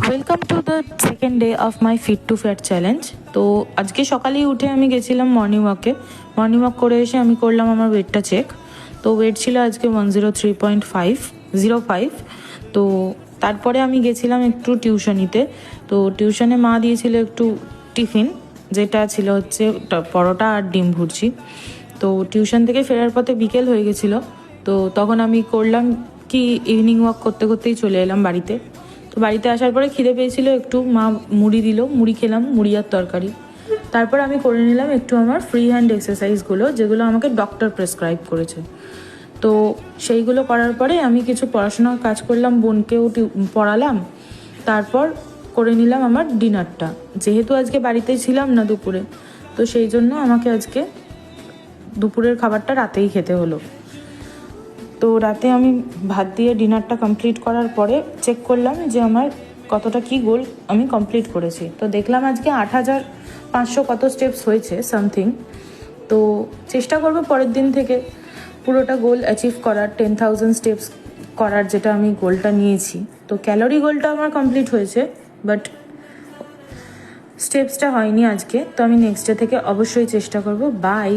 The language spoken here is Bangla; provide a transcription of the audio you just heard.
Welcome to the second day of my fit to fat challenge. তো আজকে সকালেই উঠে আমি গেছিলাম মর্নিং ওয়াক করে এসে আমি করলাম আমার ওয়েটটা চেক। তো ওয়েট ছিল আজকে 103.505। তো তারপরে আমি গেছিলাম একটু টিউশনিতে। তো টিউশনে মা দিয়েছিল একটু টিফিন, যেটা ছিল হচ্ছে পরোটা আর ডিম ভুর্জি। তো টিউশন থেকে ফেরার পথে বিকেল হয়ে গেছিলো। তো তখন আমি করলাম কি ইভিনিং ওয়াক করতে করতেই চলে এলাম বাড়িতে। তো বাড়িতে আসার পরে খিদে পেয়েছিল একটু, মা মুড়ি দিল, মুড়ি খেলাম, মুড়ি আর তরকারি। তারপর আমি করে নিলাম একটু আমার ফ্রি হ্যান্ড এক্সারসাইজগুলো, যেগুলো আমাকে ডক্টর প্রেসক্রাইব করেছে। তো সেইগুলো করার পরে আমি কিছু পড়াশোনার কাজ করলাম, বোনকেও পড়ালাম। তারপর করে নিলাম আমার ডিনারটা, যেহেতু আজকে বাড়িতেই ছিলাম না দুপুরে, তো সেই জন্য আমাকে আজকে দুপুরের খাবারটা রাতেই খেতে হলো। তো রাতে আমি ভাত দিয়ে ডিনারটা কমপ্লিট করার পরে চেক করলাম যে আমার কতটা কি গোল আমি কমপ্লিট করেছি। তো দেখলাম আজকে 8,500 কত স্টেপস হয়েছে সামথিং। তো চেষ্টা করবো পরের দিন থেকে পুরোটা গোল অ্যাচিভ করার, 10,000 স্টেপস করার, যেটা আমি গোলটা নিয়েছি। তো ক্যালোরি গোলটা আমার কমপ্লিট হয়েছে, বাট স্টেপসটা হয়নি আজকে। তো আমি নেক্সট ডে থেকে অবশ্যই চেষ্টা করব। বাই।